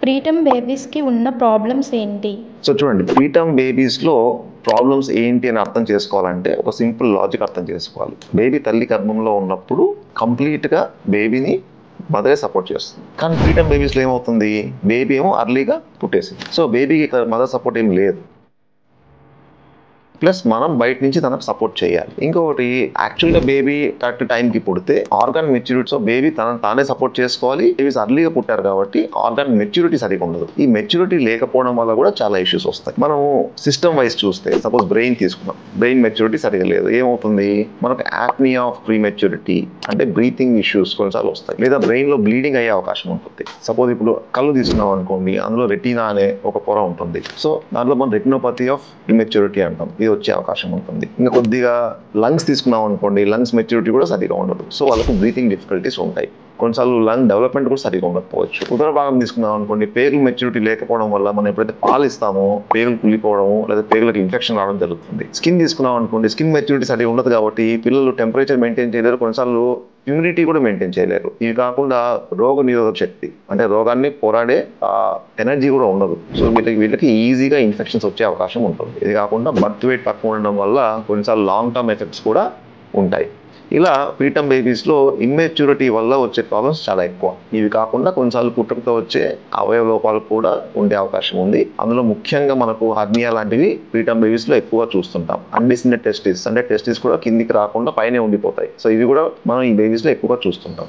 Preterm బేబీస్కి ఉన్న problems ఏంటి? So చూడండి, ప్రీటర్మ్ బేబీస్లో ప్రాబ్లమ్స్ ఏంటి అని అర్థం చేసుకోవాలంటే ఒక సింపుల్ లాజిక్ అర్థం చేసుకోవాలి. బేబీ తల్లి గర్భంలో ఉన్నప్పుడు కంప్లీట్గా బేబీని మదరే సపోర్ట్ చేస్తుంది. కానీ ప్రీటర్మ్ బేబీస్లో ఏమవుతుంది, బేబీ ఏమో అర్లీగా పుట్టేసింది. సో బేబీకి మదర్ సపోర్ట్ ఏం లేదు, ప్లస్ మనం బయట నుంచి తనకు సపోర్ట్ చేయాలి. ఇంకొకటి, యాక్చువల్గా బేబీ కరెక్ట్ టైంకి పుడితే ఆర్గాన్ మెచ్యూరిటీ, బేబీ తనను తానే సపోర్ట్ చేసుకోవాలి. బేబీస్ అర్లీగా పుట్టారు కాబట్టి ఆర్గాన్ మెచ్యూరిటీ సరిగా ఉండదు. ఈ మెచ్యూరిటీ లేకపోవడం వల్ల కూడా చాలా ఇష్యూస్ వస్తాయి. మనం సిస్టమ్ వైజ్ చూస్తే సపోజ్ బ్రెయిన్ తీసుకున్నాం, బ్రెయిన్ మెచ్యూరిటీ సరిగా లేదు, ఏమవుతుంది మనకు యాప్నియా ఆఫ్ ప్రీ మెచ్యూరిటీ అంటే బ్రీతింగ్ ఇష్యూస్ కొన్నిసార్లు వస్తాయి, లేదా బ్రెయిన్ లో బ్లీడింగ్ అయ్యే అవకాశం ఉంటుంది. సపోజ్ ఇప్పుడు కళ్ళు తీసుకున్నాం అనుకోండి, అందులో రెటీనా అనే ఒక పొర ఉంటుంది. సో దాంట్లో మనం రెటినోపతి ఆఫ్ ఇమెచ్యూరిటీ అంటాం, ఇది వచ్చే అవకాశం ఉంటుంది. ఇంకా కొద్దిగా లంగ్స్ తీసుకున్నాం అనుకోండి, లంగ్స్ మెచ్యూరిటీ కూడా సరిగా ఉండదు. సో వాళ్ళకు బ్రీతింగ్ డిఫికల్టీస్ ఉంటాయి. కొన్నిసార్లు లంగ్ డెవలప్మెంట్ కూడా సరిగా ఉండకపోవచ్చు. ఉదర భాగం తీసుకున్నాం అనుకోండి, పేగులు మెచ్యూరిటీ లేకపోవడం వల్ల మనం ఎప్పుడైతే పాలు ఇస్తామో పేగులు కుళ్ళిపోవడము లేదా పేగులకు ఇన్ఫెక్షన్ రావడం జరుగుతుంది. స్కిన్ తీసుకున్నాం అనుకోండి, స్కిన్ మెచ్యూరిటీ సరిగా ఉండదు కాబట్టి పిల్లలు టెంపరేచర్ మెయింటైన్ చేయలేరు, కొన్నిసార్లు ఇమ్యూనిటీ కూడా మెయింటైన్ చేయలేరు. ఇవి కాకుండా రోగ నిరోధక శక్తి అంటే రోగాన్ని పోరాడే ఎనర్జీ కూడా ఉండదు. సో వీళ్ళకి ఈజీగా ఇన్ఫెక్షన్స్ వచ్చే అవకాశం ఉంటుంది. ఇది కాకుండా బర్త్ వెయిట్ తక్కువ ఉండడం వల్ల కొన్నిసార్లు లాంగ్ టర్మ్ ఎఫెక్ట్స్ కూడా ఉంటాయి. ఇలా ప్రీటర్మ్ బేబీస్లో ఇమ్మెచ్యూరిటీ వల్ల వచ్చే ప్రాబ్లమ్స్ చాలా ఎక్కువ. ఇవి కాకుండా కొన్నిసార్లు పుట్టుకతో వచ్చే అవయవ లోపాలు కూడా ఉండే అవకాశం ఉంది. అందులో ముఖ్యంగా మనకు హర్నియా లాంటివి ప్రీటర్మ్ బేబీస్లో ఎక్కువగా చూస్తుంటాం. అన్డిసెండెడ్ టెస్టిస్ అంటే టెస్టిస్ కూడా కిందికి రాకుండా పైనే ఉండిపోతాయి. సో ఇవి కూడా మనం ఈ బేబీస్లో ఎక్కువగా చూస్తుంటాం.